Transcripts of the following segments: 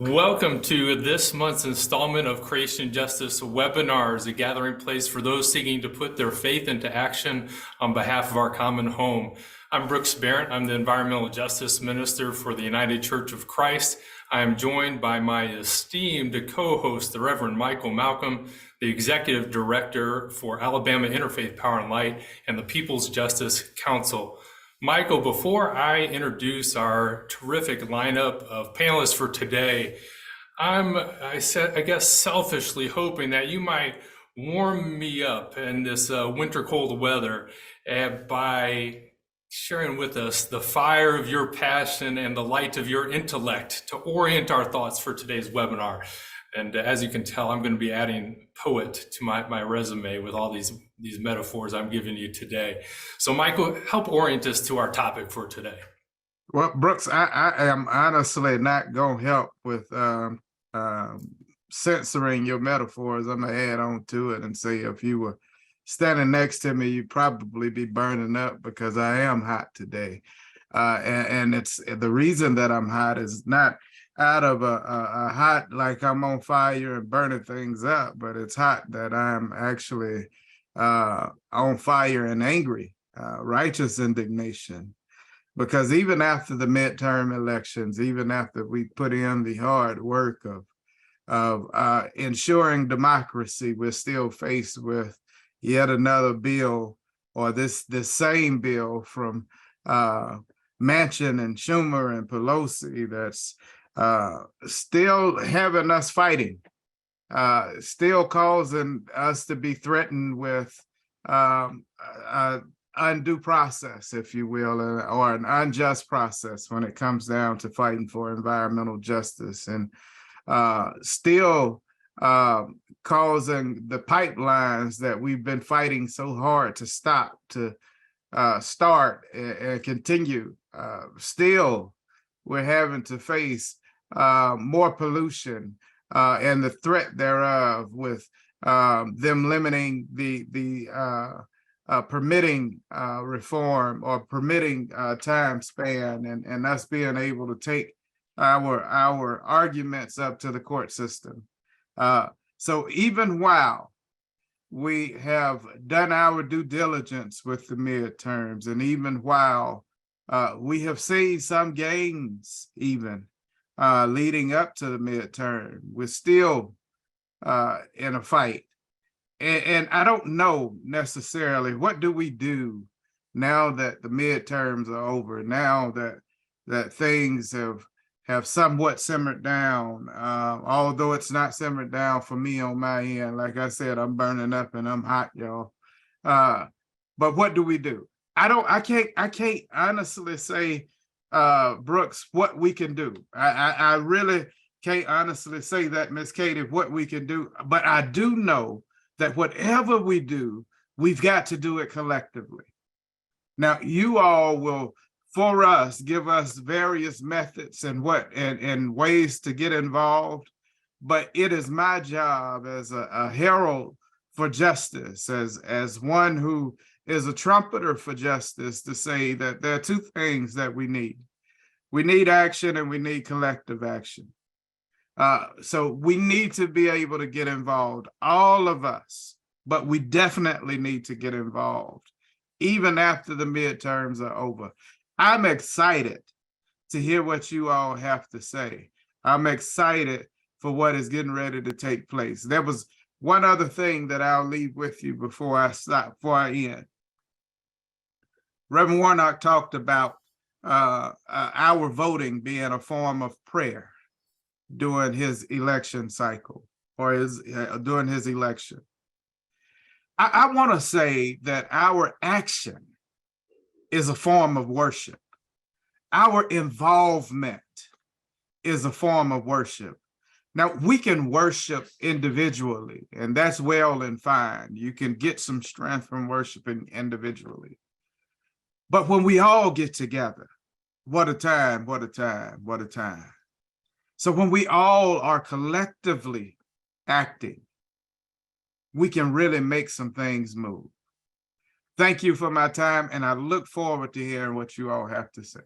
Welcome to this month's installment of Creation Justice Webinars, a gathering place for those seeking to put their faith into action on behalf of our common home. I'm Brooks Barrett. I'm the Environmental Justice Minister for the United Church of Christ. I am joined by my esteemed co-host, the Reverend Michael Malcom, the Executive Director for Alabama Interfaith Power and Light and the People's Justice Council. Michael, before I introduce our terrific lineup of panelists for today, I guess selfishly hoping that you might warm me up in this winter cold weather by sharing with us the fire of your passion and the light of your intellect to orient our thoughts for today's webinar. And as you can tell, I'm going to be adding poet to my resume with all these metaphors I'm giving you today. So Michael, help orient us to our topic for today. Well, Brooks, I am honestly not going to help with censoring your metaphors. I'm going to add on to it and say if you were standing next to me, you'd probably be burning up because I am hot today. And it's the reason that I'm hot is not out of a hot, like I'm on fire and burning things up, but it's hot that I'm actually on fire and angry, righteous indignation. Because even after the midterm elections, even after we put in the hard work of ensuring democracy, we're still faced with yet another bill, or this same bill from Manchin and Schumer and Pelosi that's still having us fighting, still causing us to be threatened with undue process, if you will, or an unjust process when it comes down to fighting for environmental justice, and still causing the pipelines that we've been fighting so hard to stop, to start and continue. Still, we're having to face more pollution and the threat thereof with them limiting the permitting reform or permitting time span, and us being able to take our arguments up to the court system. So even while we have done our due diligence with the midterms, and even while we have seen some gains even leading up to the midterm, we're still in a fight. And I don't know necessarily what do we do now that the midterms are over, now that things have somewhat simmered down, although it's not simmered down for me on my end. Like I said, I'm burning up and I'm hot, y'all. But what do we do? I can't honestly say, Brooks, what we can do. I really can't honestly say that, Miss Katie, what we can do. But I do know that whatever we do, we've got to do it collectively. Now, you all will, for us, give us various methods and ways to get involved. But it is my job as a herald for justice, as one who is a trumpeter for justice, to say that there are two things that we need. We need action and we need collective action. So we need to be able to get involved, all of us, but we definitely need to get involved even after the midterms are over. I'm excited to hear what you all have to say. I'm excited for what is getting ready to take place. There was one other thing that I'll leave with you before I end. Reverend Warnock talked about our voting being a form of prayer during his election cycle, or during his election. I want to say that our action is a form of worship. Our involvement is a form of worship. Now, we can worship individually, and that's well and fine. You can get some strength from worshiping individually. But when we all get together, what a time, what a time, what a time. So when we all are collectively acting, we can really make some things move. Thank you for my time, and I look forward to hearing what you all have to say.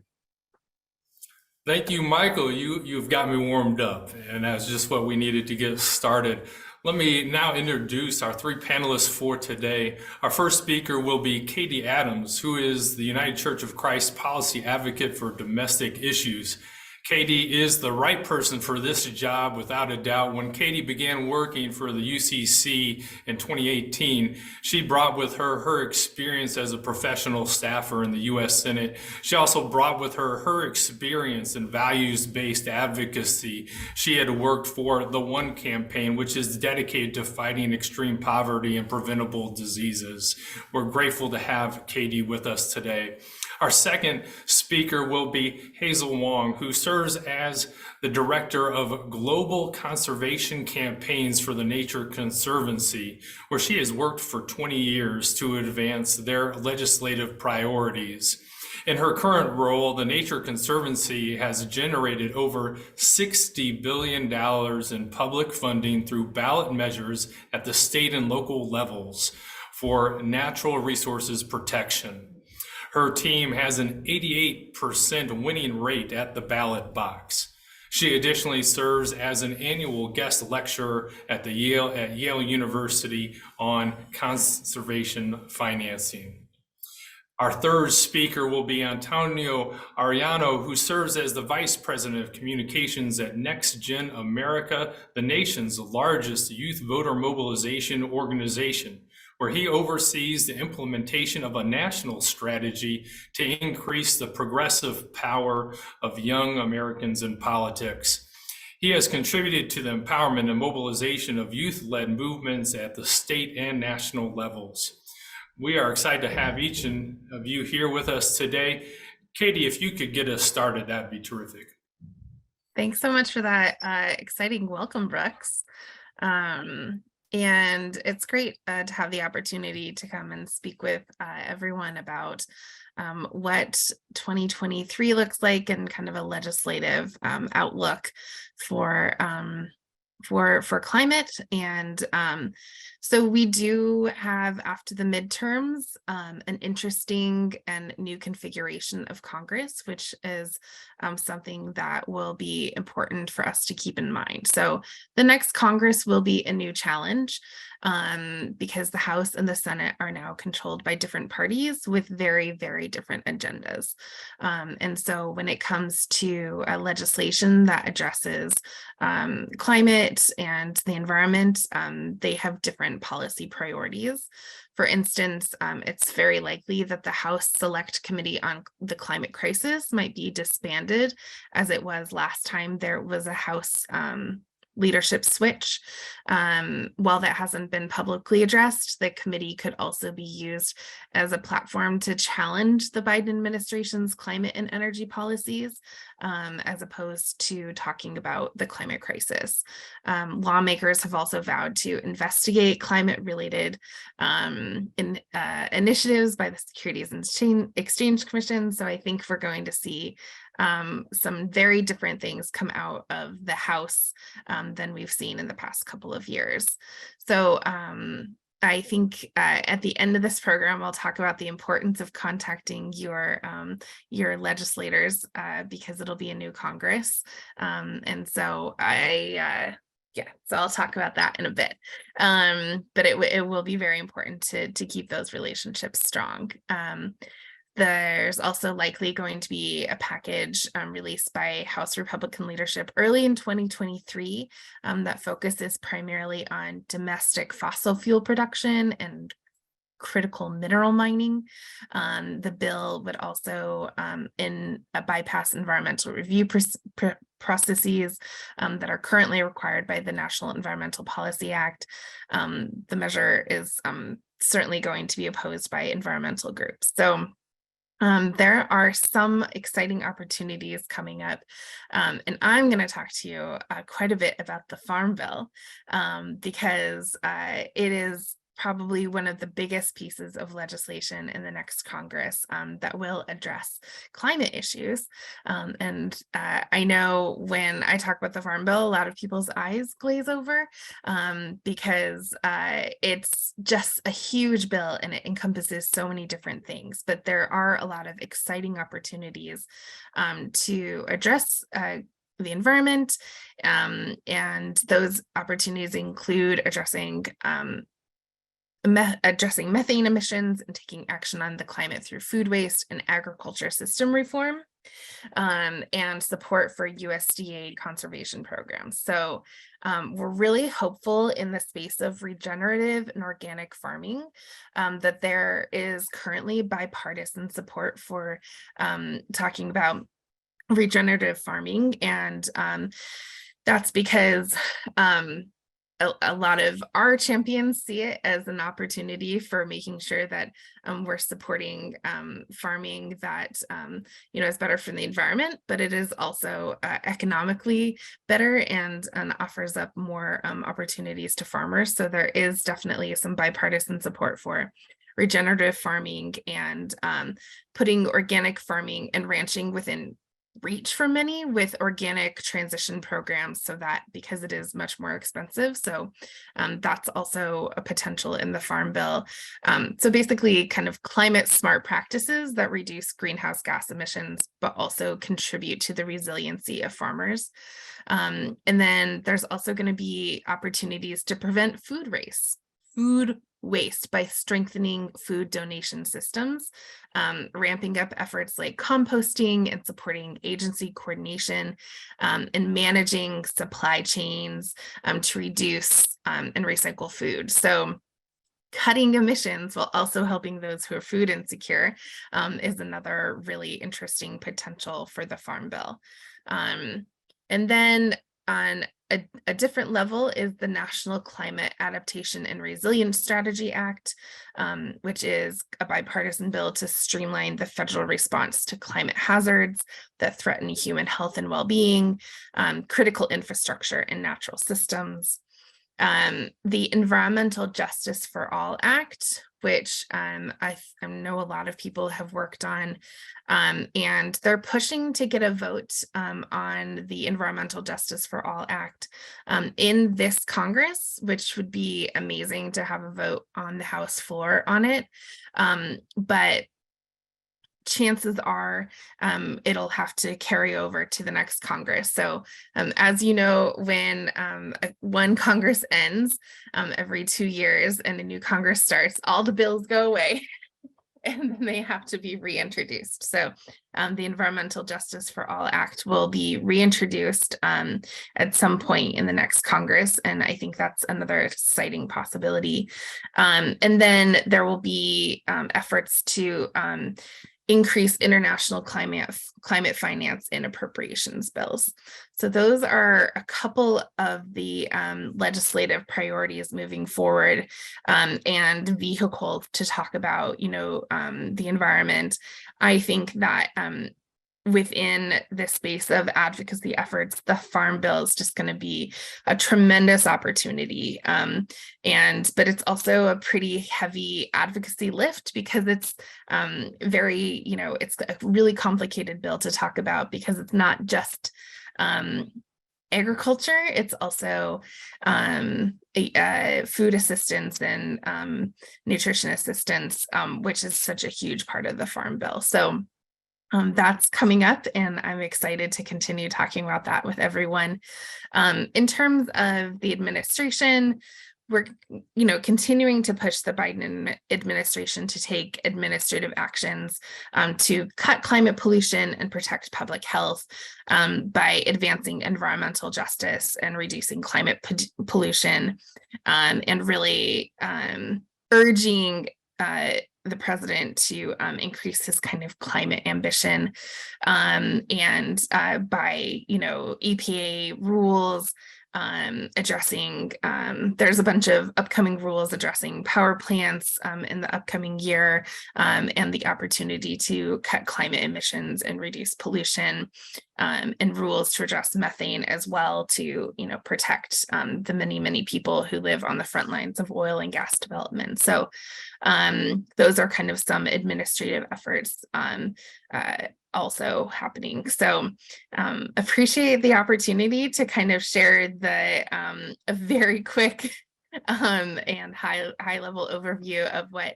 Thank you, Michael. You've got me warmed up, and that's just what we needed to get started. Let me now introduce our three panelists for today. Our first speaker will be Katie Adams, who is the United Church of Christ policy advocate for domestic issues. Katie is the right person for this job, without a doubt. When Katie began working for the UCC in 2018, she brought with her her experience as a professional staffer in the U.S. Senate. She also brought with her her experience in values-based advocacy. She had worked for the One campaign, which is dedicated to fighting extreme poverty and preventable diseases. We're grateful to have Katie with us today. Our second speaker will be Hazel Wong, who serves as the Director of Global Conservation Campaigns for the Nature Conservancy, where she has worked for 20 years to advance their legislative priorities. In her current role, the Nature Conservancy has generated over $60 billion in public funding through ballot measures at the state and local levels for natural resources protection. Her team has an 88% winning rate at the ballot box. She additionally serves as an annual guest lecturer at Yale University on conservation financing. Our third speaker will be Antonio Arellano, who serves as the Vice President of Communications at NextGen America, the nation's largest youth voter mobilization organization, where he oversees the implementation of a national strategy to increase the progressive power of young Americans in politics. He has contributed to the empowerment and mobilization of youth-led movements at the state and national levels. We are excited to have each of you here with us today. Katie, if you could get us started, that'd be terrific. Thanks so much for that exciting welcome, Brooks. And it's great to have the opportunity to come and speak with everyone about what 2023 looks like and kind of a legislative outlook for climate. And so we do have, after the midterms, an interesting and new configuration of Congress, which is something that will be important for us to keep in mind. So the next Congress will be a new challenge because the House and the Senate are now controlled by different parties with very, very different agendas. And so when it comes to legislation that addresses climate and the environment, they have different policy priorities. For instance, it's very likely that the House Select Committee on the Climate Crisis might be disbanded, as it was last time there was a House leadership switch. While that hasn't been publicly addressed, the committee could also be used as a platform to challenge the Biden administration's climate and energy policies, as opposed to talking about the climate crisis. Lawmakers have also vowed to investigate climate-related initiatives by the Securities and Exchange Commission. So I think we're going to see some very different things come out of the House than we've seen in the past couple of years. So I think at the end of this program, I'll talk about the importance of contacting your legislators because it'll be a new Congress. And so so I'll talk about that in a bit. But it will be very important to keep those relationships strong. There's also likely going to be a package released by House Republican leadership early in 2023 that focuses primarily on domestic fossil fuel production and critical mineral mining. The bill would also bypass environmental review processes that are currently required by the National Environmental Policy Act. The measure is certainly going to be opposed by environmental groups. So there are some exciting opportunities coming up, and I'm going to talk to you quite a bit about the Farm Bill because it is probably one of the biggest pieces of legislation in the next Congress that will address climate issues. And I know when I talk about the Farm Bill, a lot of people's eyes glaze over because it's just a huge bill and it encompasses so many different things. But there are a lot of exciting opportunities to address the environment, and those opportunities include addressing methane emissions and taking action on the climate through food waste and agriculture system reform, and support for USDA conservation programs. So we're really hopeful in the space of regenerative and organic farming that there is currently bipartisan support for talking about regenerative farming, and that's because a lot of our champions see it as an opportunity for making sure that we're supporting farming that is better for the environment, but it is also economically better and offers up more opportunities to farmers. So there is definitely some bipartisan support for regenerative farming and putting organic farming and ranching within reach for many with organic transition programs, so that because it is much more expensive. So that's also a potential in the Farm Bill. So basically kind of climate smart practices that reduce greenhouse gas emissions, but also contribute to the resiliency of farmers. And then there's also going to be opportunities to prevent food waste by strengthening food donation systems, ramping up efforts like composting and supporting agency coordination, and managing supply chains to reduce and recycle food. So cutting emissions while also helping those who are food insecure is another really interesting potential for the Farm Bill. And then on a different level is the National Climate Adaptation and Resilience Strategy Act, which is a bipartisan bill to streamline the federal response to climate hazards that threaten human health and well-being, critical infrastructure and natural systems. The Environmental Justice for All Act, which I know a lot of people have worked on, and they're pushing to get a vote on the Environmental Justice for All Act in this Congress, which would be amazing to have a vote on the House floor on it. But chances are it'll have to carry over to the next Congress. So as you know, when one Congress ends every 2 years and a new Congress starts, all the bills go away and then they have to be reintroduced. So the Environmental Justice for All Act will be reintroduced at some point in the next Congress. And I think that's another exciting possibility. And then there will be efforts to increase international climate finance in appropriations bills. So those are a couple of the legislative priorities moving forward, and vehicles to talk about, the environment. I think that within the space of advocacy efforts, the Farm Bill is just going to be a tremendous opportunity. But it's also a pretty heavy advocacy lift because it's it's a really complicated bill to talk about because it's not just agriculture, it's also food assistance and nutrition assistance, which is such a huge part of the Farm Bill. So that's coming up, and I'm excited to continue talking about that with everyone. In terms of the administration, we're continuing to push the Biden administration to take administrative actions to cut climate pollution and protect public health by advancing environmental justice and reducing climate pollution, and really urging the president to increase his kind of climate ambition, and by EPA rules, addressing, there's a bunch of upcoming rules addressing power plants in the upcoming year, and the opportunity to cut climate emissions and reduce pollution, and rules to address methane as well to, protect the many people who live on the front lines of oil and gas development. So those are kind of some administrative efforts also happening. So appreciate the opportunity to kind of share the a very quick and high level overview of what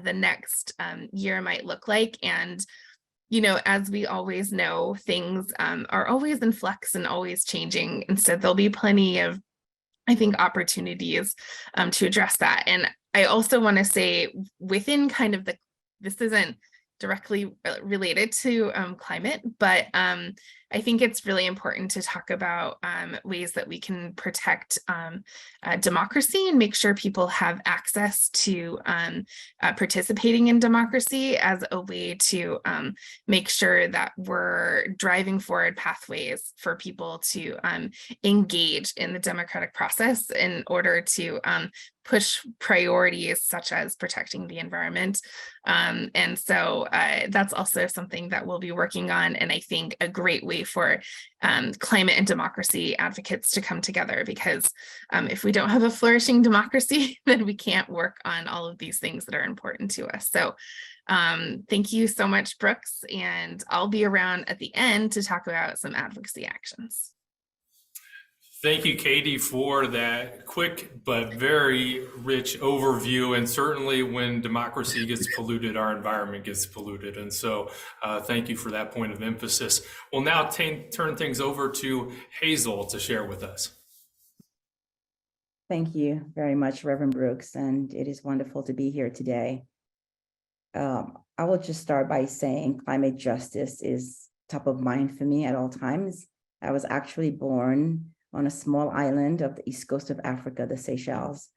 the next year might look like. And as we always know, things are always in flux and always changing, and so there'll be plenty of, I think, opportunities to address that. And I also want to say, within kind of this isn't directly related to climate, but I think it's really important to talk about ways that we can protect democracy and make sure people have access to participating in democracy as a way to make sure that we're driving forward pathways for people to engage in the democratic process in order to push priorities such as protecting the environment. And so that's also something that we'll be working on, and I think a great way for climate and democracy advocates to come together, because if we don't have a flourishing democracy, then we can't work on all of these things that are important to us. So thank you so much, Brooks, and I'll be around at the end to talk about some advocacy actions. Thank you, Katie, for that quick but very rich overview. And certainly when democracy gets polluted, our environment gets polluted. And so thank you for that point of emphasis. We'll now turn things over to Hazel to share with us. Thank you very much, Reverend Brooks, and it is wonderful to be here today. I will just start by saying climate justice is top of mind for me at all times. I was actually born on a small island of the east coast of Africa, the Seychelles.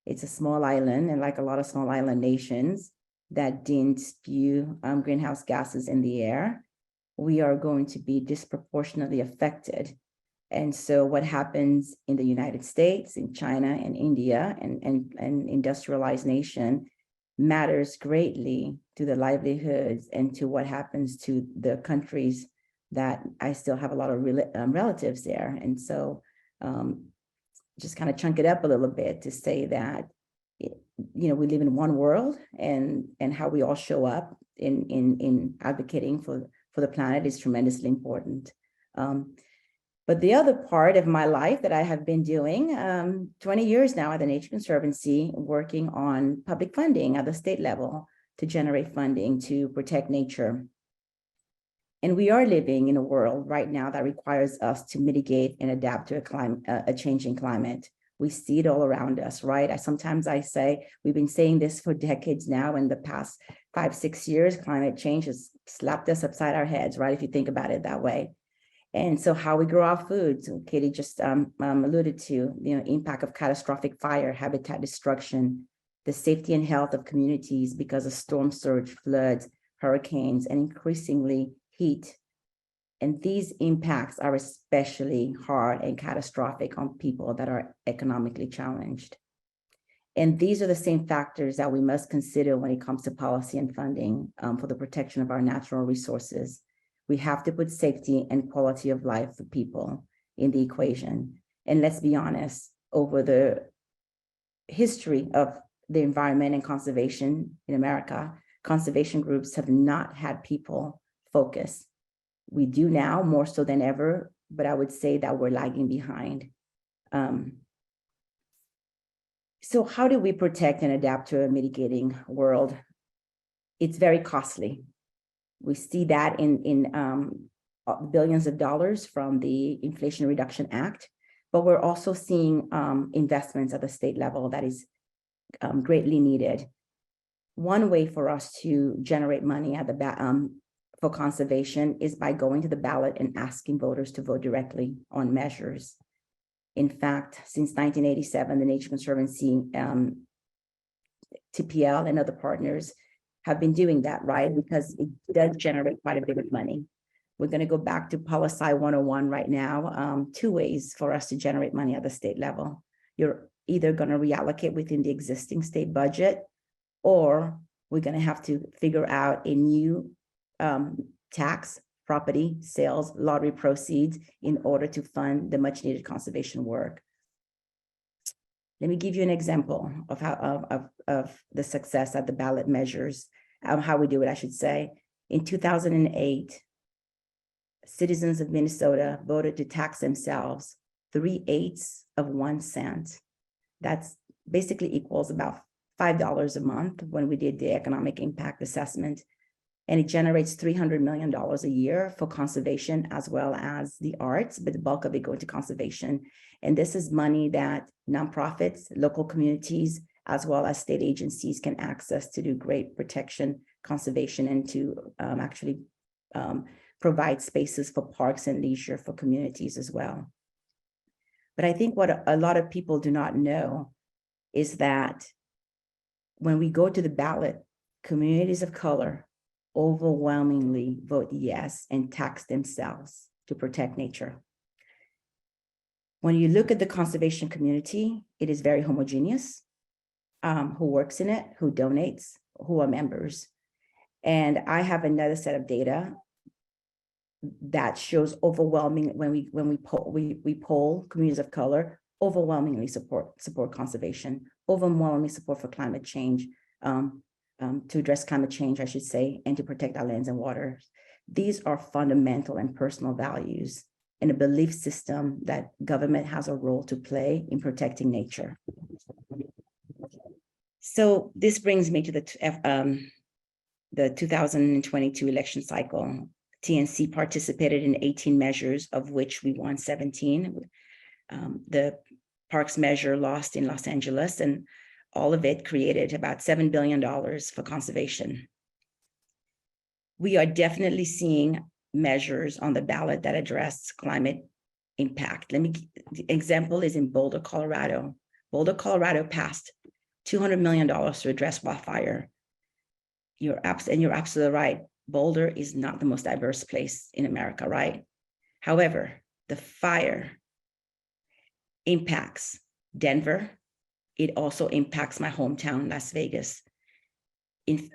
It's a small island, and like a lot of small island nations that didn't spew greenhouse gases in the air, we are going to be disproportionately affected. And so what happens in the United States, in China and India and industrialized nation matters greatly to the livelihoods and to what happens to the countries that I still have a lot of relatives there. And so just kind of chunk it up a little bit to say that, we live in one world, and how we all show up in advocating for the planet is tremendously important. But the other part of my life that I have been doing 20 years now at the Nature Conservancy, working on public funding at the state level to generate funding to protect nature. And we are living in a world right now that requires us to mitigate and adapt to a changing climate. We see it all around us, right? Sometimes I say, we've been saying this for decades now. In the past 5-6 years, climate change has slapped us upside our heads, right? If you think about it that way. And so how we grow our food, so Katie just alluded to, impact of catastrophic fire, habitat destruction, the safety and health of communities because of storm surge, floods, hurricanes, and increasingly heat. And these impacts are especially hard and catastrophic on people that are economically challenged. And these are the same factors that we must consider when it comes to policy and funding for the protection of our natural resources. We have to put safety and quality of life for people in the equation. And let's be honest, over the history of the environment and conservation in America, conservation groups have not had people focus. We do now more so than ever, but I would say that we're lagging behind. So how do we protect and adapt to a mitigating world? It's very costly. We see that in billions of dollars from the Inflation Reduction Act, but we're also seeing investments at the state level that is greatly needed. One way for us to generate money at the for conservation is by going to the ballot and asking voters to vote directly on measures. In fact, since 1987, the Nature Conservancy, TPL and other partners have been doing that, right? Because it does generate quite a bit of money. We're going to go back to Policy 101 right now. Two ways for us to generate money at the state level. You're either going to reallocate within the existing state budget, or we're going to have to figure out a new tax, property sales, lottery proceeds in order to fund the much needed conservation work. Let me give you an example of how of the success at the ballot measures, how we do it, I should say. In 2008, citizens of Minnesota voted to tax themselves 3/8 of 1 cent. That's basically equals about $5 a month when we did the economic impact assessment. And it generates $300 million a year for conservation as well as the arts, but the bulk of it going to conservation. And this is money that nonprofits, local communities, as well as state agencies can access to do great protection, conservation, and to actually provide spaces for parks and leisure for communities as well. But I think what a lot of people do not know is that when we go to the ballot, communities of color overwhelmingly vote yes and tax themselves to protect nature. When you look at the conservation community, it is very homogeneous, who works in it, who donates, who are members. And I have another set of data that shows overwhelming, when we poll communities of color, overwhelmingly support conservation, overwhelmingly support for climate change, to address climate change, I should say, and to protect our lands and waters. These are fundamental and personal values and a belief system that government has a role to play in protecting nature. So this brings me to the 2022 election cycle. TNC participated in 18 measures, of which we won 17. The parks measure lost in Los Angeles, and all of it created about $7 billion for conservation. We are definitely seeing measures on the ballot that address climate impact. The example is in Boulder, Colorado. Boulder, Colorado passed $200 million to address wildfire. You're absolutely right. Boulder is not the most diverse place in America, right? However, the fire impacts Denver. It also impacts my hometown, Las Vegas.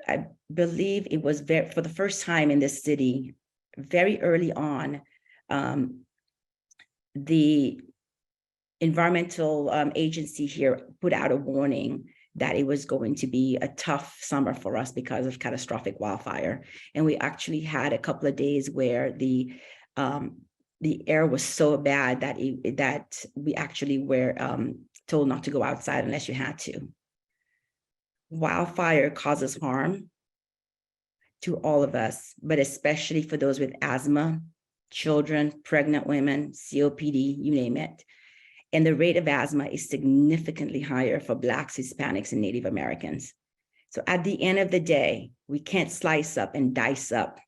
I believe it was for the first time in this city, very early on, the environmental agency here put out a warning that it was going to be a tough summer for us because of catastrophic wildfire. And we actually had a couple of days where the air was so bad that that we actually were told not to go outside unless you had to. Wildfire causes harm to all of us, but especially for those with asthma, children, pregnant women, COPD, you name it. And the rate of asthma is significantly higher for Blacks, Hispanics, and Native Americans. So at the end of the day, we can't slice up and dice up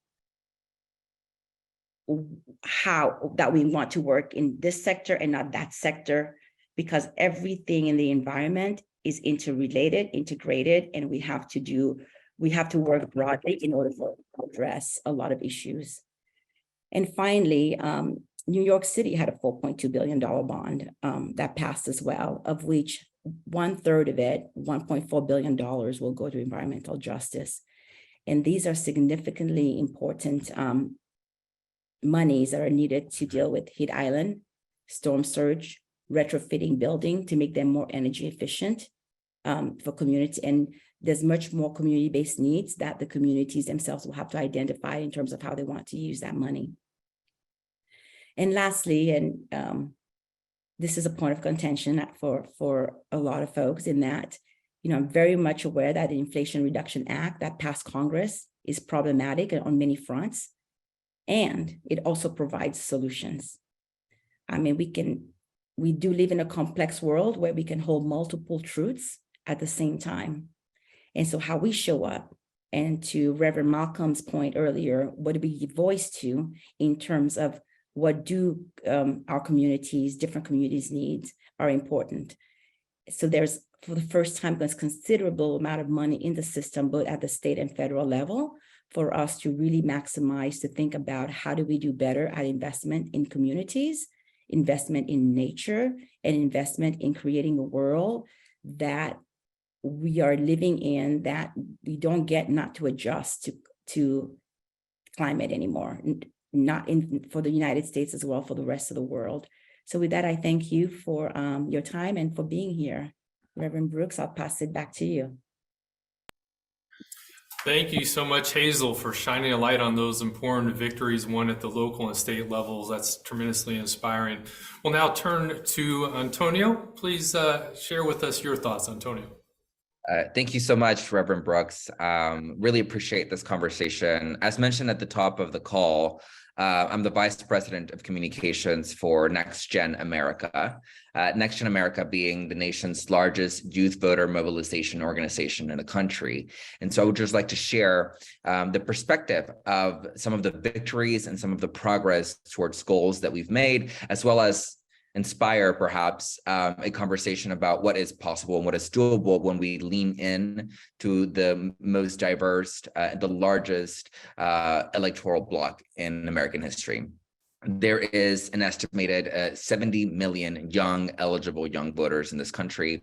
how that we want to work in this sector and not that sector, because everything in the environment is interrelated, integrated, and we have to work broadly in order to address a lot of issues. And finally, New York City had a $4.2 billion bond that passed as well, of which 1/3 of it, $1.4 billion, will go to environmental justice. And these are significantly important monies that are needed to deal with heat island, storm surge, retrofitting building to make them more energy efficient for community. And there's much more community-based needs that the communities themselves will have to identify in terms of how they want to use that money. And lastly, and this is a point of contention for a lot of folks, in that, I'm very much aware that the Inflation Reduction Act that passed Congress is problematic on many fronts, and it also provides solutions. I mean, we do live in a complex world where we can hold multiple truths at the same time. And so how we show up, and to Reverend Malcom's point earlier, what do we give voice to in terms of what do our communities, different communities needs are important. So there's, for the first time, there's considerable amount of money in the system, both at the state and federal level, for us to really maximize, to think about how do we do better at investment in communities, investment in nature, and investment in creating a world that we are living in, that we don't get not to adjust to climate anymore, not in for the United States as well, for the rest of the world. So with that, I thank you for your time and for being here. Reverend Brooks, I'll pass it back to you. Thank you so much, Hazel, for shining a light on those important victories won at the local and state levels. That's tremendously inspiring. We'll now turn to Antonio. Please share with us your thoughts, Antonio. Thank you so much, Reverend Brooks. Really appreciate this conversation. As mentioned at the top of the call, I'm the Vice President of Communications for NextGen America. NextGen America being the nation's largest youth voter mobilization organization in the country. And so I would just like to share the perspective of some of the victories and some of the progress towards goals that we've made, as well as inspire perhaps a conversation about what is possible and what is doable when we lean in to the most diverse, the largest electoral bloc in American history. There is an estimated 70 million eligible young voters in this country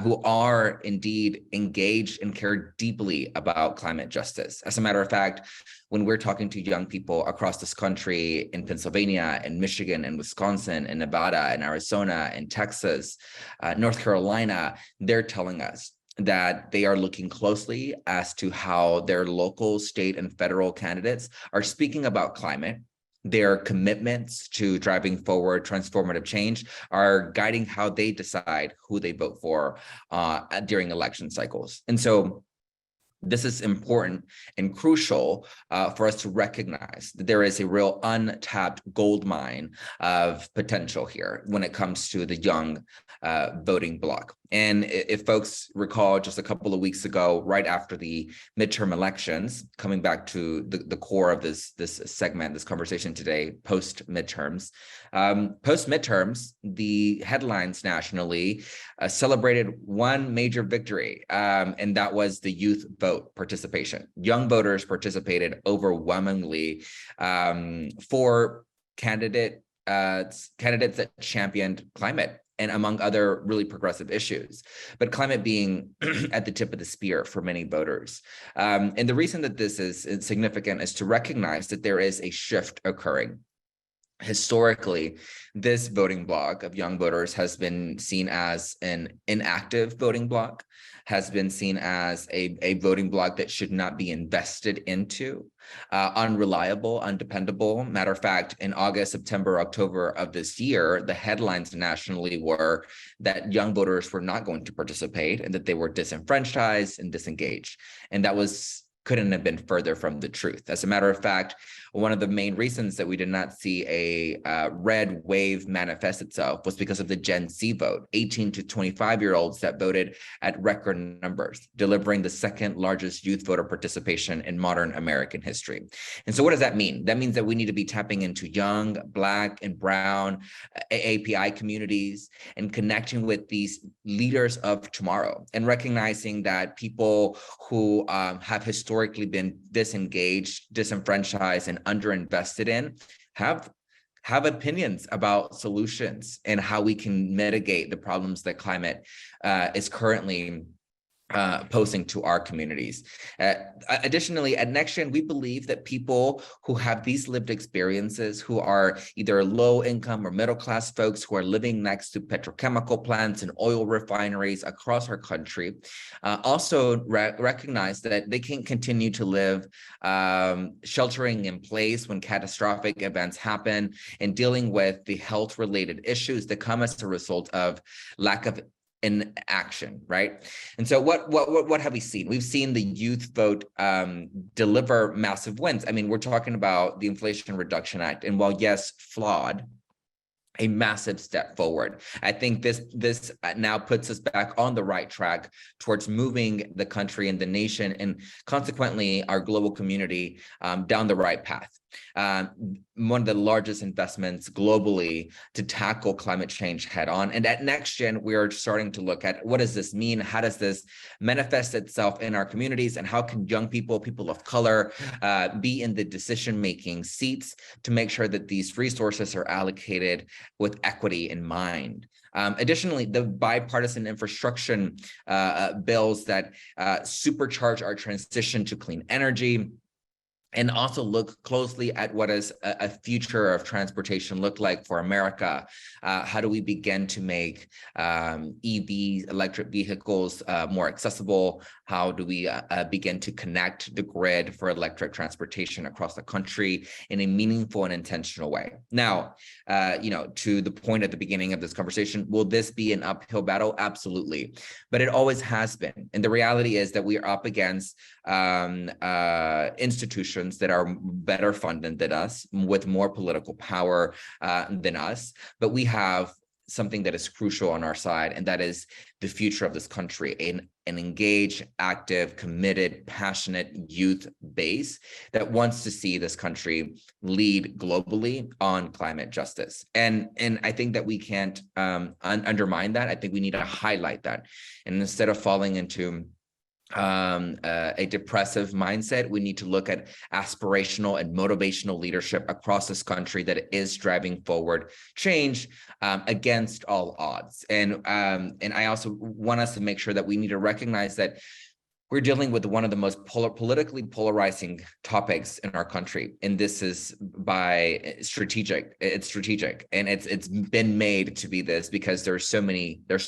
who are indeed engaged and care deeply about climate justice. As a matter of fact, when we're talking to young people across this country in Pennsylvania and Michigan and Wisconsin and Nevada and Arizona and Texas, North Carolina, they're telling us that they are looking closely as to how their local, state, and federal candidates are speaking about climate. Their commitments to driving forward transformative change are guiding how they decide who they vote for during election cycles. And so this is important and crucial for us to recognize that there is a real untapped gold mine of potential here when it comes to the young voting bloc. And if folks recall, just a couple of weeks ago, right after the midterm elections, coming back to the core of this segment, this conversation today, post-midterms, the headlines nationally celebrated one major victory, and that was the youth vote participation. Young voters participated overwhelmingly for candidates that championed climate, and among other really progressive issues, but climate being at the tip of the spear for many voters. And the reason that this is significant is to recognize that there is a shift occurring. Historically, this voting bloc of young voters has been seen as an inactive voting bloc, has been seen as a voting bloc that should not be invested into, unreliable, undependable. Matter of fact, in August, September, October of this year, the headlines nationally were that young voters were not going to participate and that they were disenfranchised and disengaged. And that couldn't have been further from the truth. As a matter of fact, one of the main reasons that we did not see a red wave manifest itself was because of the Gen Z vote, 18 to 25-year-olds that voted at record numbers, delivering the second largest youth voter participation in modern American history. And so what does that mean? That means that we need to be tapping into young, Black, and Brown API communities and connecting with these leaders of tomorrow and recognizing that people who have historically been disengaged, disenfranchised, and underinvested in have opinions about solutions and how we can mitigate the problems that climate is currently posing to our communities. Additionally, at NextGen, we believe that people who have these lived experiences, who are either low income or middle class folks who are living next to petrochemical plants and oil refineries across our country, also recognize that they can't continue to live sheltering in place when catastrophic events happen and dealing with the health related issues that come as a result of lack of in action, right? And so what have we seen? We've seen the youth vote deliver massive wins. I mean, we're talking about the Inflation Reduction Act, and while yes, flawed, a massive step forward. I think this now puts us back on the right track towards moving the country and the nation and consequently our global community down the right path. one of the largest investments globally to tackle climate change head on. And at NextGen, we are starting to look at what does this mean? How does this manifest itself in our communities? And how can young people, people of color, be in the decision-making seats to make sure that these resources are allocated with equity in mind? Additionally, the bipartisan infrastructure bills that supercharge our transition to clean energy, and also look closely at what does a future of transportation look like for America. How do we begin to make EVs, electric vehicles, more accessible? How do we begin to connect the grid for electric transportation across the country in a meaningful and intentional way? Now, to the point at the beginning of this conversation, will this be an uphill battle? Absolutely, but it always has been. And the reality is that we are up against institutions that are better funded than us, with more political power than us, but we have something that is crucial on our side, and that is the future of this country, an engaged, active, committed, passionate youth base that wants to see this country lead globally on climate justice. And I think that we can't undermine that. I think we need to highlight that. And instead of falling into a depressive mindset, we need to look at aspirational and motivational leadership across this country that is driving forward change against all odds. And I also want us to make sure that we need to recognize that we're dealing with one of the most politically polarizing topics in our country, and this is strategic. It's strategic, and it's been made to be this because there's so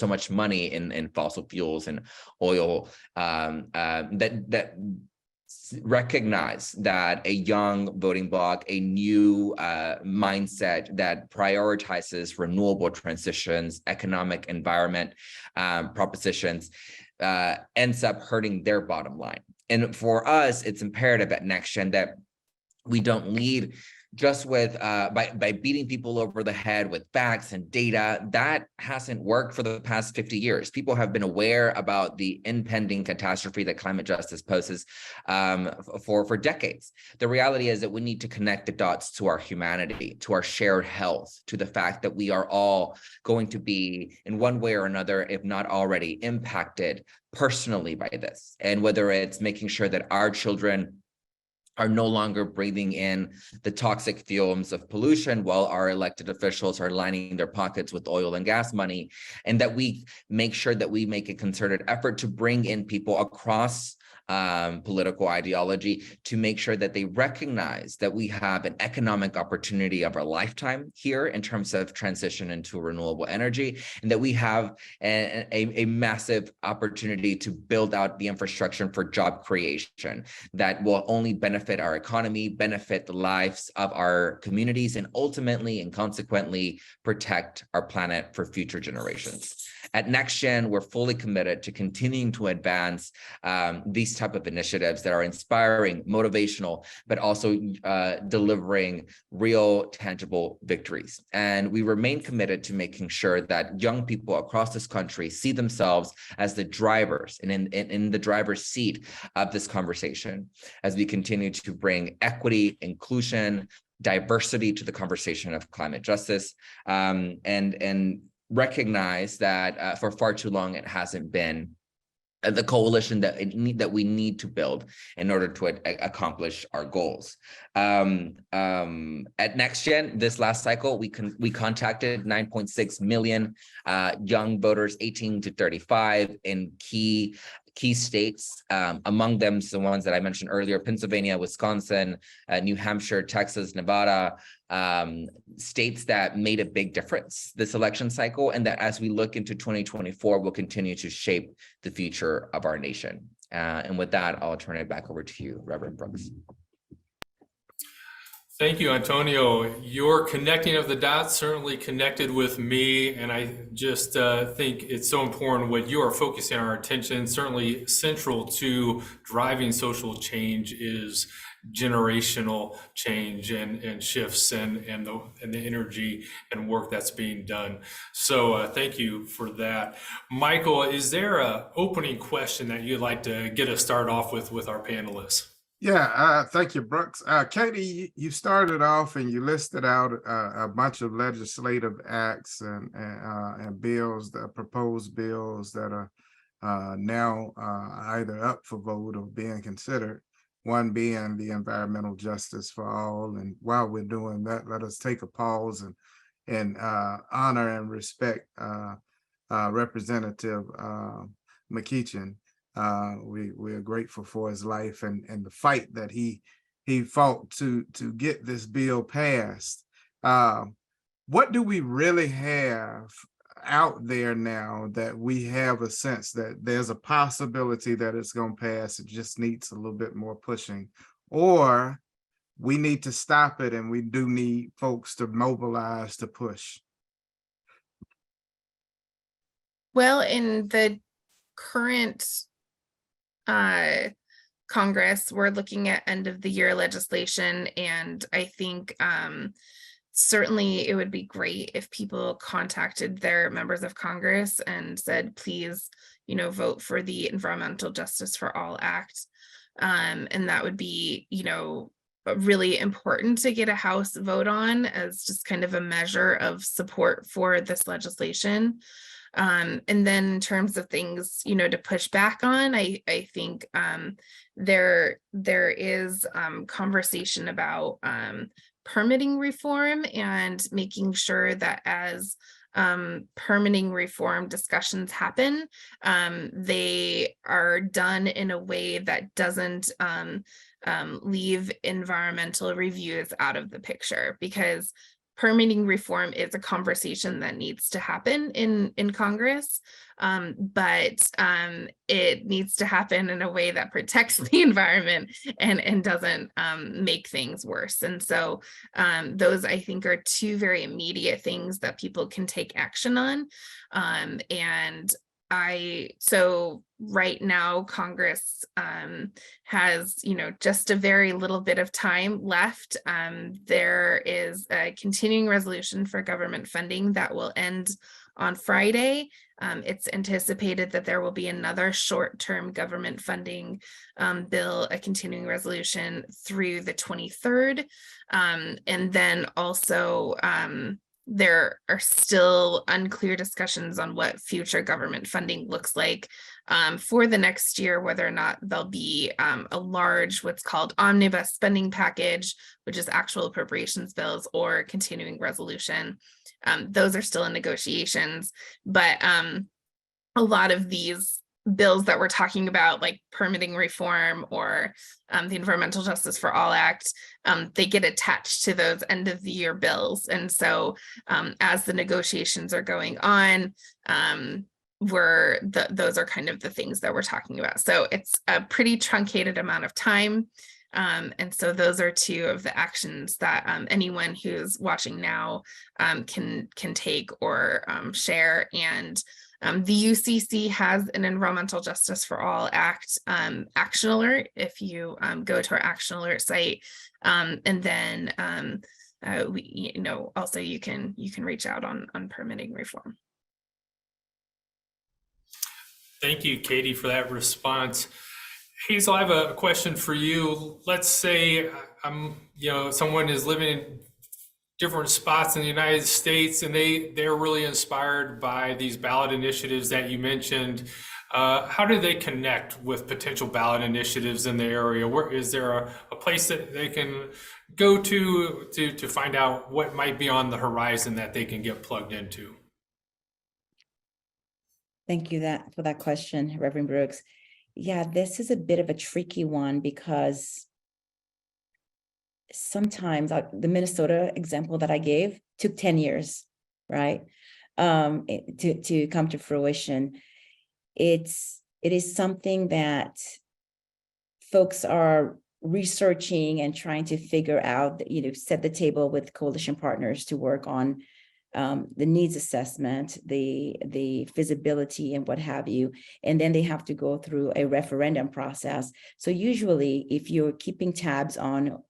much money in fossil fuels and oil that recognize that a young voting bloc, a new mindset that prioritizes renewable transitions, economic environment propositions, ends up hurting their bottom line. And for us, it's imperative at NextGen that we don't lead just with by beating people over the head with facts and data. That hasn't worked for the past 50 years. People have been aware about the impending catastrophe that climate justice poses for decades. The reality is that we need to connect the dots to our humanity, to our shared health, to the fact that we are all going to be in one way or another, if not already, impacted personally by this. And whether it's making sure that our children are no longer breathing in the toxic fumes of pollution while our elected officials are lining their pockets with oil and gas money, and that we make sure that we make a concerted effort to bring in people across political ideology to make sure that they recognize that we have an economic opportunity of our lifetime here in terms of transition into renewable energy, and that we have a massive opportunity to build out the infrastructure for job creation that will only benefit our economy, benefit the lives of our communities, and ultimately and consequently protect our planet for future generations. At NextGen, we're fully committed to continuing to advance these type of initiatives that are inspiring, motivational, but also delivering real, tangible victories. And we remain committed to making sure that young people across this country see themselves as the drivers and in the driver's seat of this conversation as we continue to bring equity, inclusion, diversity to the conversation of climate justice, and recognize that for far too long it hasn't been the coalition that we need to build in order to accomplish our goals. At NextGen, this last cycle, we contacted 9.6 million young voters 18 to 35 in key states, among them the ones that I mentioned earlier: Pennsylvania, Wisconsin, New Hampshire, Texas, Nevada, states that made a big difference this election cycle, and that as we look into 2024 will continue to shape the future of our nation. And with that, I'll turn it back over to you, Reverend Brooks. Thank you, Antonio. Your connecting of the dots certainly connected with me, and I just think it's so important what you are focusing our attention. Certainly central to driving social change is generational change and shifts and the energy and work that's being done. So thank you for that. Michael, is there an opening question that you'd like to get us started off with our panelists? Yeah, thank you, Brooks. Katie, you started off and you listed out a bunch of legislative acts and bills, the proposed bills that are now either up for vote or being considered. One being the environmental justice for all. And while we're doing that, let us take a pause and honor and respect Representative McEachin. We are grateful for his life and the fight that he fought to get this bill passed. What do we really have out there now that we have a sense that there's a possibility that it's going to pass? It just needs a little bit more pushing, or we need to stop it, and we do need folks to mobilize to push. Well, in the current Congress, we're looking at end of the year legislation, and I think certainly it would be great if people contacted their members of Congress and said, please, vote for the Environmental Justice for All Act. And that would be, really important to get a House vote on as just kind of a measure of support for this legislation. And then in terms of things, to push back on, I think there is conversation about permitting reform and making sure that as permitting reform discussions happen, they are done in a way that doesn't leave environmental reviews out of the picture, because permitting reform is a conversation that needs to happen in Congress, but it needs to happen in a way that protects the environment and doesn't make things worse. And so those, I think, are two very immediate things that people can take action on. So right now Congress has, just a very little bit of time left. There is a continuing resolution for government funding that will end on Friday. It's anticipated that there will be another short-term government funding bill, a continuing resolution through the 23rd. And then also there are still unclear discussions on what future government funding looks like for the next year, whether or not there'll be a large, what's called omnibus spending package, which is actual appropriations bills, or continuing resolution. Those are still in negotiations, but a lot of these bills that we're talking about, like permitting reform or the Environmental Justice for All Act, they get attached to those end of the year bills. And so as the negotiations are going on, those are kind of the things that we're talking about. So it's a pretty truncated amount of time. And so those are two of the actions that anyone who's watching now can take or share. And the UCC has an Environmental Justice for All Act action alert if you go to our action alert site, and then also you can reach out on permitting reform. Thank you, Katie, for that response. Hazel, I have a question for you. Let's say someone is living in different spots in the United States, and they're really inspired by these ballot initiatives that you mentioned. How do they connect with potential ballot initiatives in the area? Where is there a place that they can go to find out what might be on the horizon that they can get plugged into? Thank you for that question, Reverend Brooks. Yeah, this is a bit of a tricky one because sometimes the Minnesota example that I gave took 10 years, right? To come to fruition. It is something that folks are researching and trying to figure out, set the table with coalition partners to work on the needs assessment, the feasibility and what have you. And then they have to go through a referendum process. So usually if you're keeping tabs on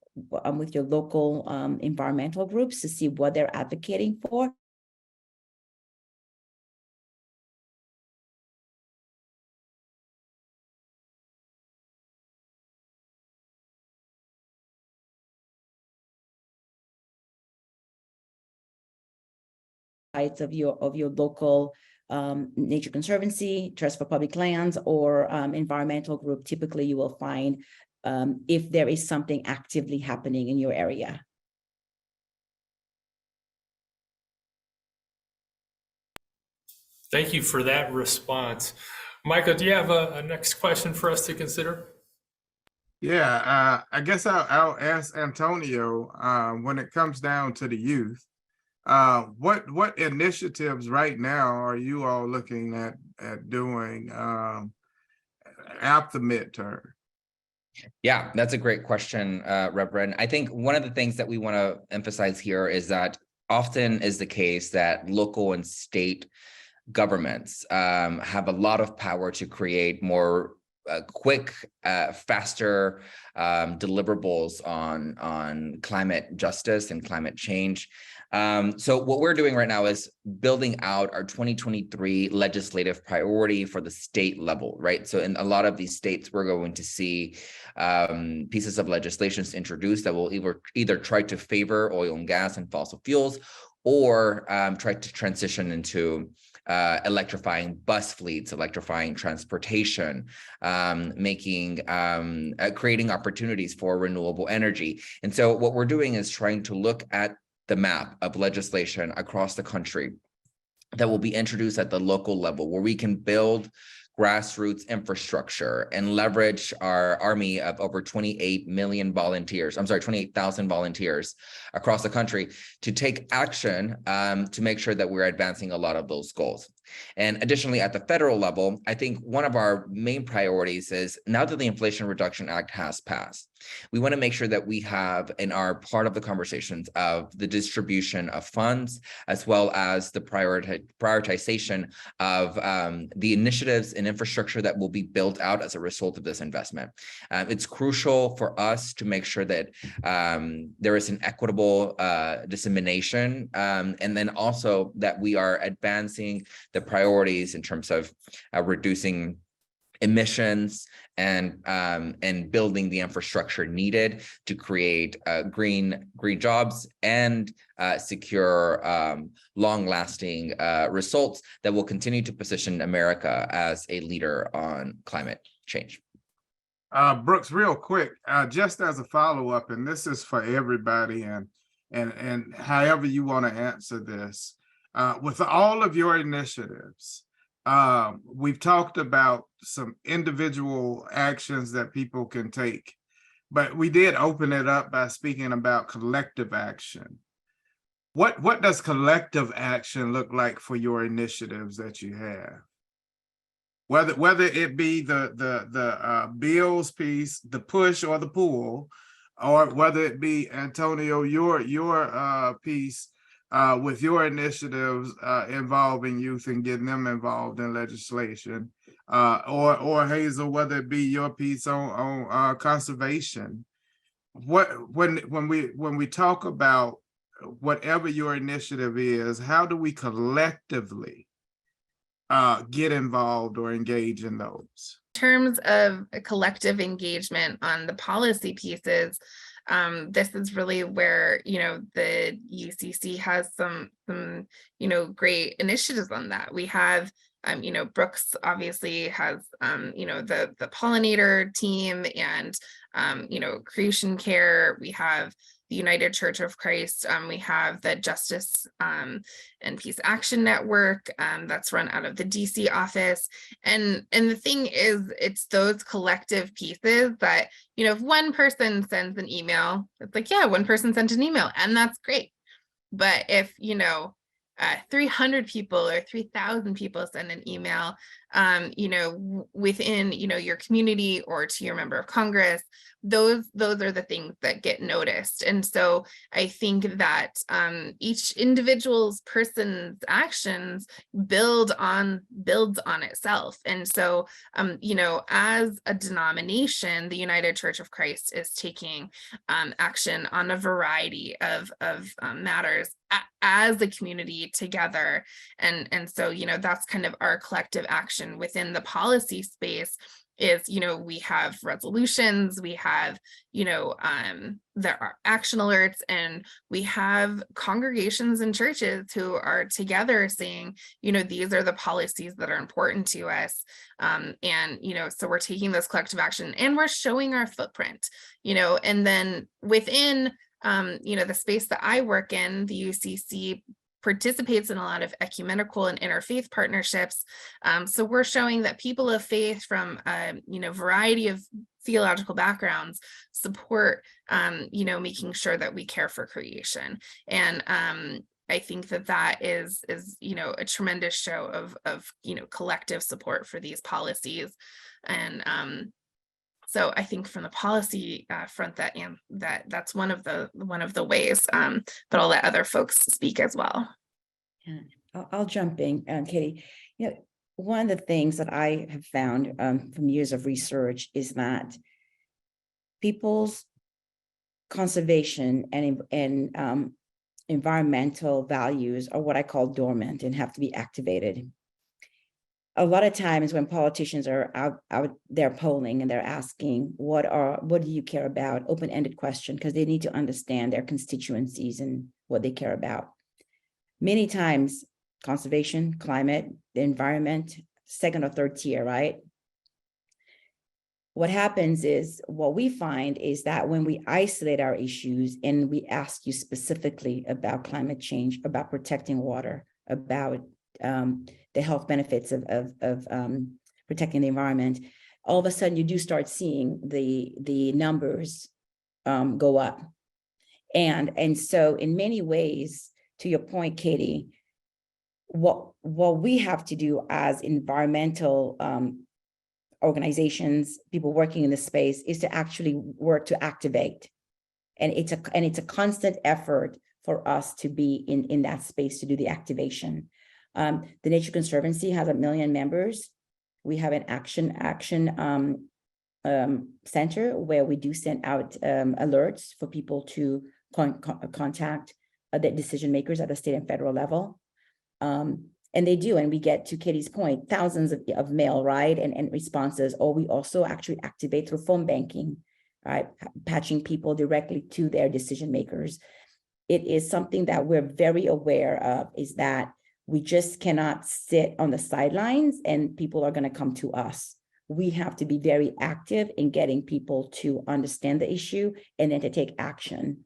with your local environmental groups to see what they're advocating for, websites of your local Nature Conservancy, Trust for Public Lands, or environmental group. Typically, you will find if there is something actively happening in your area. Thank you for that response. Michael, do you have a next question for us to consider? Yeah, I guess I'll ask Antonio, when it comes down to the youth, what initiatives right now are you all looking at doing after midterm? Yeah, that's a great question, Reverend. I think one of the things that we want to emphasize here is that often is the case that local and state governments have a lot of power to create more quick, faster deliverables on climate justice and climate change. So what we're doing right now is building out our 2023 legislative priority for the state level, right? So in a lot of these states, we're going to see pieces of legislation introduced that will either try to favor oil and gas and fossil fuels, or try to transition into electrifying bus fleets, electrifying transportation, creating opportunities for renewable energy. And so what we're doing is trying to look at the map of legislation across the country that will be introduced at the local level, where we can build grassroots infrastructure and leverage our army of over 28,000 volunteers across the country to take action to make sure that we're advancing a lot of those goals. And additionally, at the federal level, I think one of our main priorities is, now that the Inflation Reduction Act has passed, we want to make sure that we have in our part of the conversations of the distribution of funds, as well as the prioritization of the initiatives and infrastructure that will be built out as a result of this investment. It's crucial for us to make sure that there is an equitable dissemination, and then also that we are advancing the priorities in terms of reducing emissions and building the infrastructure needed to create green jobs and secure long-lasting results that will continue to position America as a leader on climate change. Brooks, real quick, just as a follow-up, and this is for everybody, and however you want to answer this, with all of your initiatives, we've talked about some individual actions that people can take, but we did open it up by speaking about collective action. What does collective action look like for your initiatives that you have? Whether it be the bills piece, the push or the pull, or whether it be, Antonio, your piece with your initiatives involving youth and getting them involved in legislation, or Hazel, whether it be your piece on conservation. When we talk about whatever your initiative is, how do we collectively get involved or engage in those? In terms of a collective engagement on the policy pieces, this is really where, the UCC has some great initiatives on that. We have, Brooks obviously has, the pollinator team and, creation care. We have the United Church of Christ. We have the Justice and Peace Action Network that's run out of the DC office. And the thing is, it's those collective pieces that, if one person sends an email, it's like, yeah, one person sent an email, and that's great. But if, 300 people or 3,000 people send an email, within, your community or to your member of Congress, those are the things that get noticed. And so I think that each individual's person's actions builds on itself. And so, as a denomination, the United Church of Christ is taking action on a variety of matters as a community together. And so, that's kind of our collective action within the policy space is, we have resolutions, we have, there are action alerts, and we have congregations and churches who are together saying, these are the policies that are important to us. And, so we're taking this collective action and we're showing our footprint, and then within, the space that I work in, the UCC participates in a lot of ecumenical and interfaith partnerships. So we're showing that people of faith from variety of theological backgrounds support making sure that we care for creation. And I think that is a tremendous show of collective support for these policies. And so I think from the policy front, that's one of the ways, but I'll let other folks speak as well. Yeah, I'll jump in, Katie. One of the things that I have found from years of research is that people's conservation and environmental values are what I call dormant and have to be activated. A lot of times when politicians are out there polling and they're asking, what do you care about? Open-ended question, because they need to understand their constituencies and what they care about. Many times, conservation, climate, the environment, second or third tier, right? What happens is, what we find is that when we isolate our issues and we ask you specifically about climate change, about protecting water, about the health benefits of protecting the environment, all of a sudden you do start seeing the numbers go up. And so in many ways, to your point, Katie, what we have to do as environmental organizations, people working in this space, is to actually work to activate. And it's a constant effort for us to be in that space to do the activation. The Nature Conservancy has 1 million members. We have an action center where we do send out alerts for people to contact the decision makers at the state and federal level. And they do, and we get, to Katie's point, thousands of mail, right, and responses. Or we also actually activate through phone banking, right, patching people directly to their decision makers. It is something that we're very aware of, is that we just cannot sit on the sidelines and people are going to come to us. We have to be very active in getting people to understand the issue and then to take action.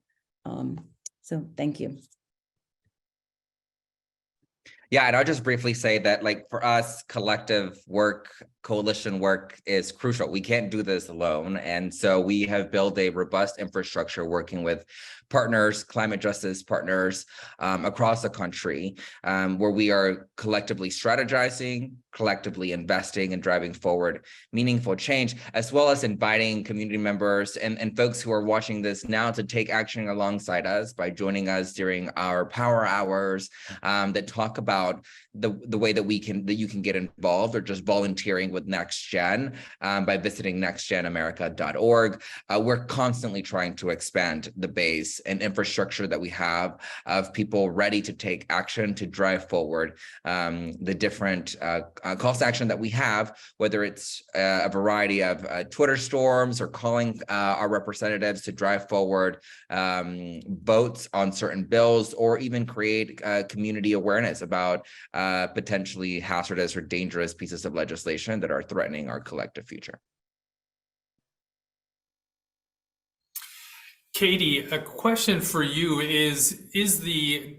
So thank you. Yeah, and I'll just briefly say that, like, for us, collective work, coalition work is crucial. We can't do this alone. And so we have built a robust infrastructure working with partners, climate justice partners across the country, where we are collectively strategizing, collectively investing and driving forward meaningful change, as well as inviting community members and folks who are watching this now to take action alongside us by joining us during our power hours that talk about the way that you can get involved, or just volunteering with NextGen by visiting nextgenamerica.org. We're constantly trying to expand the base and infrastructure that we have of people ready to take action to drive forward the different calls to action that we have, whether it's a variety of Twitter storms or calling our representatives to drive forward votes on certain bills, or even create community awareness about potentially hazardous or dangerous pieces of legislation that are threatening our collective future. Katie, a question for you is the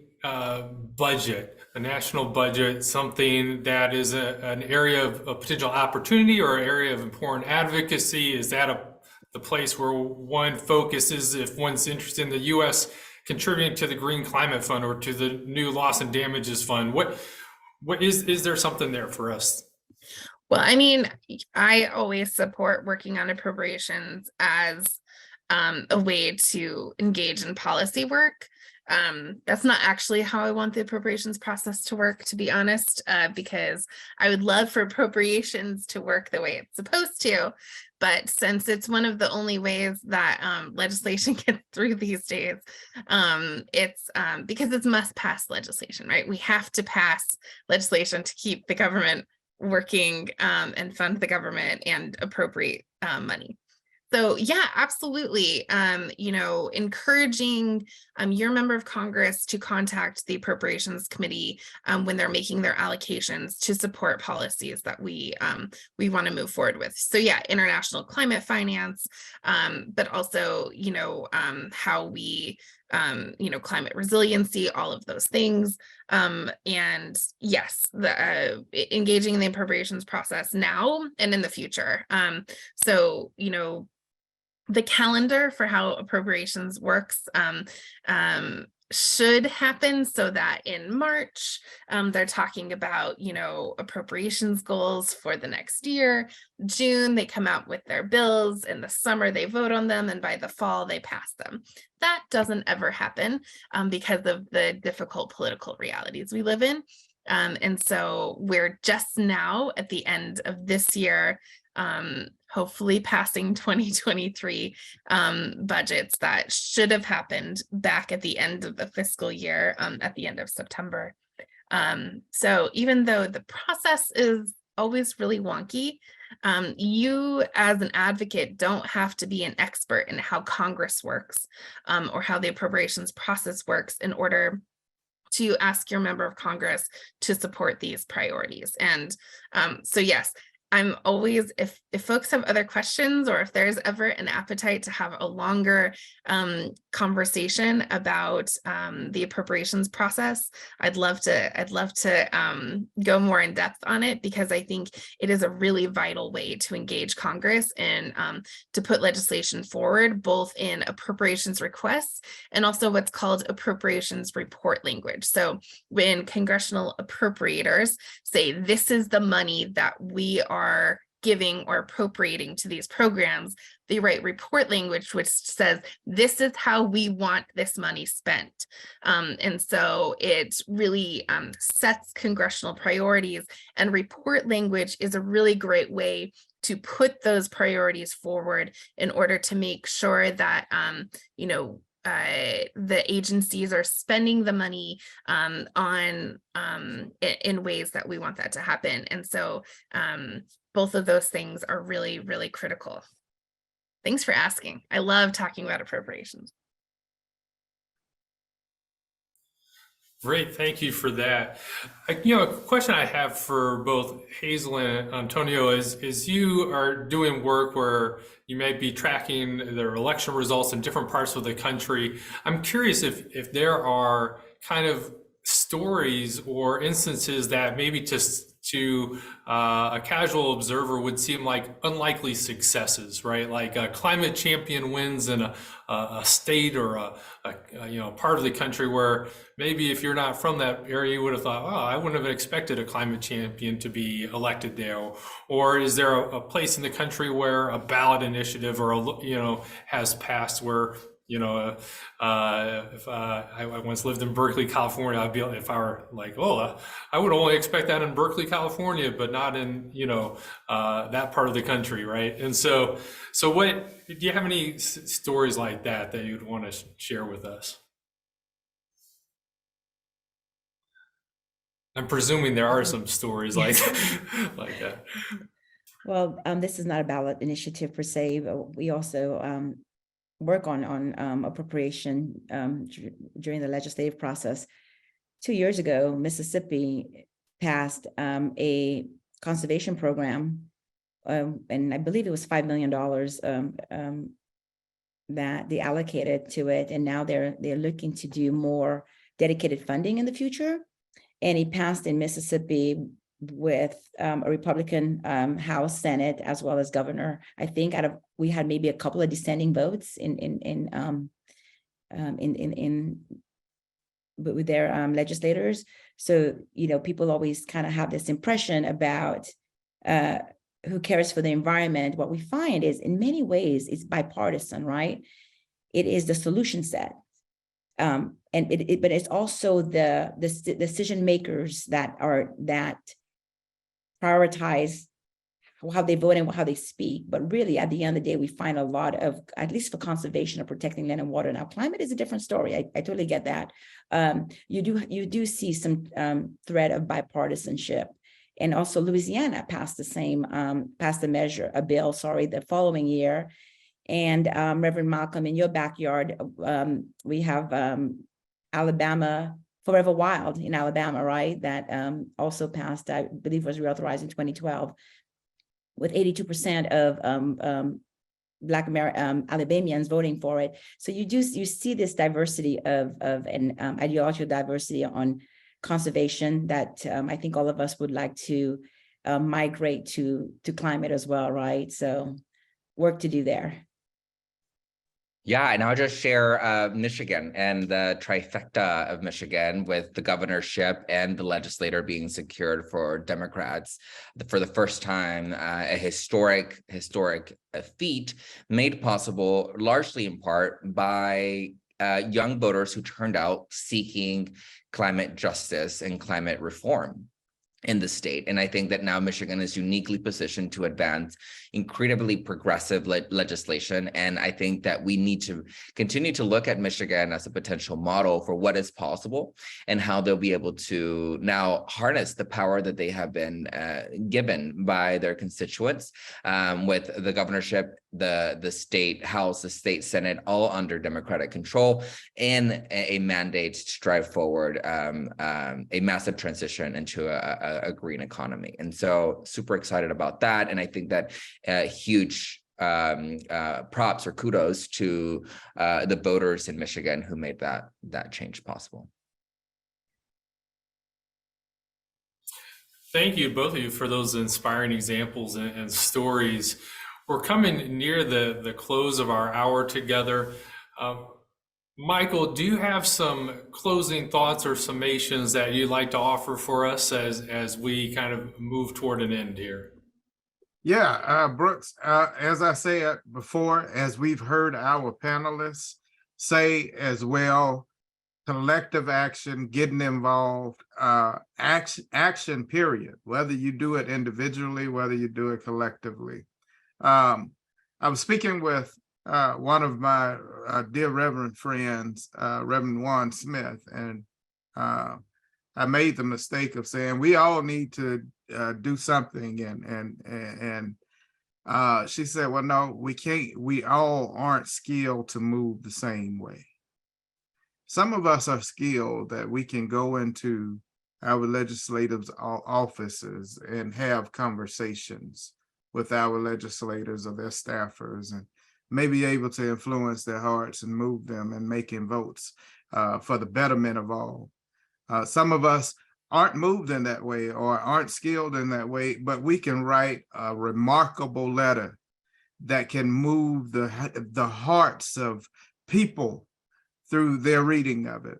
budget, the national budget, something that is an area of potential opportunity or an area of important advocacy? Is that the place where one focuses if one's interested in the U.S. contributing to the Green Climate Fund or to the new Loss and Damages Fund? What is there something there for us? Well, I mean, I always support working on appropriations as a way to engage in policy work. That's not actually how I want the appropriations process to work, to be honest, because I would love for appropriations to work the way it's supposed to. But since it's one of the only ways that legislation gets through these days, it's because it's must pass legislation, right? We have to pass legislation to keep the government working and fund the government and appropriate money. So yeah, absolutely. Encouraging your member of Congress to contact the Appropriations Committee when they're making their allocations to support policies that we want to move forward with. So yeah, international climate finance, but also how we climate resiliency, all of those things. And yes, the engaging in the appropriations process now and in the future. So the calendar for how appropriations works should happen so that in March, they're talking about, appropriations goals for the next year. June, they come out with their bills. In the summer, they vote on them. And by the fall, they pass them. That doesn't ever happen because of the difficult political realities we live in. And so we're just now at the end of this year, hopefully passing 2023 budgets that should have happened back at the end of the fiscal year, at the end of September. So even though the process is always really wonky, you as an advocate don't have to be an expert in how Congress works or how the appropriations process works in order to ask your member of Congress to support these priorities. And so yes, I'm always, if folks have other questions or if there's ever an appetite to have a longer conversation about the appropriations process, I'd love to go more in depth on it, because I think it is a really vital way to engage Congress and to put legislation forward, both in appropriations requests and also what's called appropriations report language. So when congressional appropriators say, this is the money that we are giving or appropriating to these programs, they write report language which says, this is how we want this money spent. And so it really sets congressional priorities, and report language is a really great way to put those priorities forward in order to make sure that the agencies are spending the money in ways that we want that to happen. And so both of those things are really, really critical. Thanks for asking. I love talking about appropriations. Great, thank you for that. A question I have for both Hazel and Antonio is you are doing work where you may be tracking their election results in different parts of the country. I'm curious if there are kind of stories or instances that maybe to a casual observer would seem like unlikely successes, right? Like a climate champion wins in a state or a part of the country where maybe if you're not from that area, you would have thought, oh, I wouldn't have expected a climate champion to be elected there. Or is there a place in the country where a ballot initiative or has passed where if I once lived in Berkeley, California, I'd be, if I were like, oh, I would only expect that in Berkeley, California, but not in, that part of the country, right? And so what, do you have any stories like that you'd want to share with us? I'm presuming there are some stories like that. Well, this is not a ballot initiative per se, but we also work on appropriation during the legislative process. 2 years ago, Mississippi passed a conservation program, and I believe it was $5 million that they allocated to it, and now they're looking to do more dedicated funding in the future. And it passed in Mississippi with a Republican House, Senate, as well as governor. I think we had maybe a couple of dissenting votes with their legislators. So people always kind of have this impression about who cares for the environment. What we find is, in many ways, it's bipartisan, right? It is the solution set. But it's also the decision makers that prioritize how they vote and how they speak. But really, at the end of the day, we find a lot of, at least for conservation or protecting land and water. Now, climate is a different story. I totally get that. You do see some thread of bipartisanship. And also Louisiana passed a bill, the following year. And Reverend Malcom, in your backyard, we have Alabama, Forever Wild in Alabama, right? That also passed, I believe was reauthorized in 2012, with 82% of Black Alabamians voting for it. So you see this diversity of an ideological diversity on conservation that I think all of us would like to migrate to climate as well, right? So work to do there. Yeah, and I'll just share Michigan and the trifecta of Michigan, with the governorship and the legislator being secured for Democrats for the first time, a historic feat made possible largely in part by young voters who turned out seeking climate justice and climate reform in the state. And I think that now Michigan is uniquely positioned to advance incredibly progressive legislation. And I think that we need to continue to look at Michigan as a potential model for what is possible and how they'll be able to now harness the power that they have been given by their constituents, with the governorship, the state house, the state senate, all under Democratic control, and a mandate to drive forward a massive transition into a green economy. And so super excited about that. And I think that huge props or kudos to the voters in Michigan who made that change possible. Thank you, both of you, for those inspiring examples and stories. We're coming near the close of our hour together. Michael, do you have some closing thoughts or summations that you'd like to offer for us as we kind of move toward an end here? Yeah, Brooks, as I said before, as we've heard our panelists say as well, collective action, getting involved, action, period, whether you do it individually, whether you do it collectively. I was speaking with one of my dear Reverend friends, Reverend Juan Smith, and I made the mistake of saying we all need to do something, and she said, well, no, we can't. We all aren't skilled to move the same way. Some of us are skilled that we can go into our legislative offices and have conversations with our legislators or their staffers, and may be able to influence their hearts and move them in making votes for the betterment of all. Some of us aren't moved in that way or aren't skilled in that way, but we can write a remarkable letter that can move the hearts of people through their reading of it.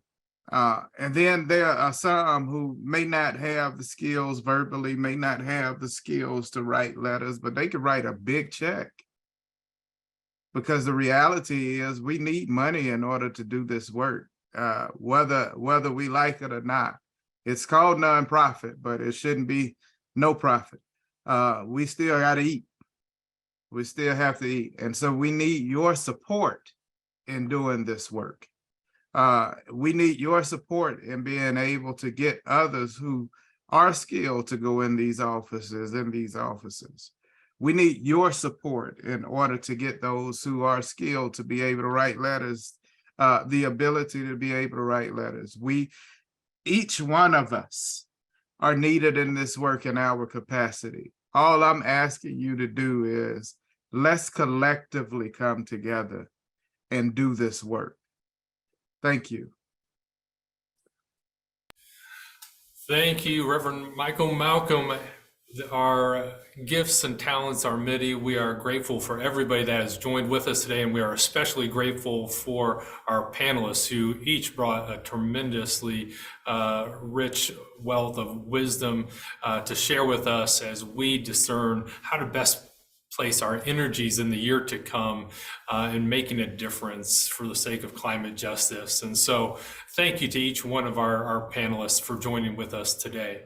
And then there are some who may not have the skills verbally, may not have the skills to write letters, but they could write a big check. Because the reality is we need money in order to do this work, whether we like it or not. It's called nonprofit, but it shouldn't be no profit. We still got to eat. We still have to eat. And so we need your support in doing this work. We need your support in being able to get others who are skilled to go in these offices, We need your support in order to get those who are skilled to be able to write letters, the ability to be able to write letters. Each one of us are needed in this work in our capacity. All I'm asking you to do is let's collectively come together and do this work. Thank you. Thank you, Reverend Michael Malcom. Our gifts and talents are many. We are grateful for everybody that has joined with us today, and we are especially grateful for our panelists who each brought a tremendously rich wealth of wisdom to share with us as we discern how to best place our energies in the year to come in making a difference for the sake of climate justice. And so thank you to each one of our panelists for joining with us today.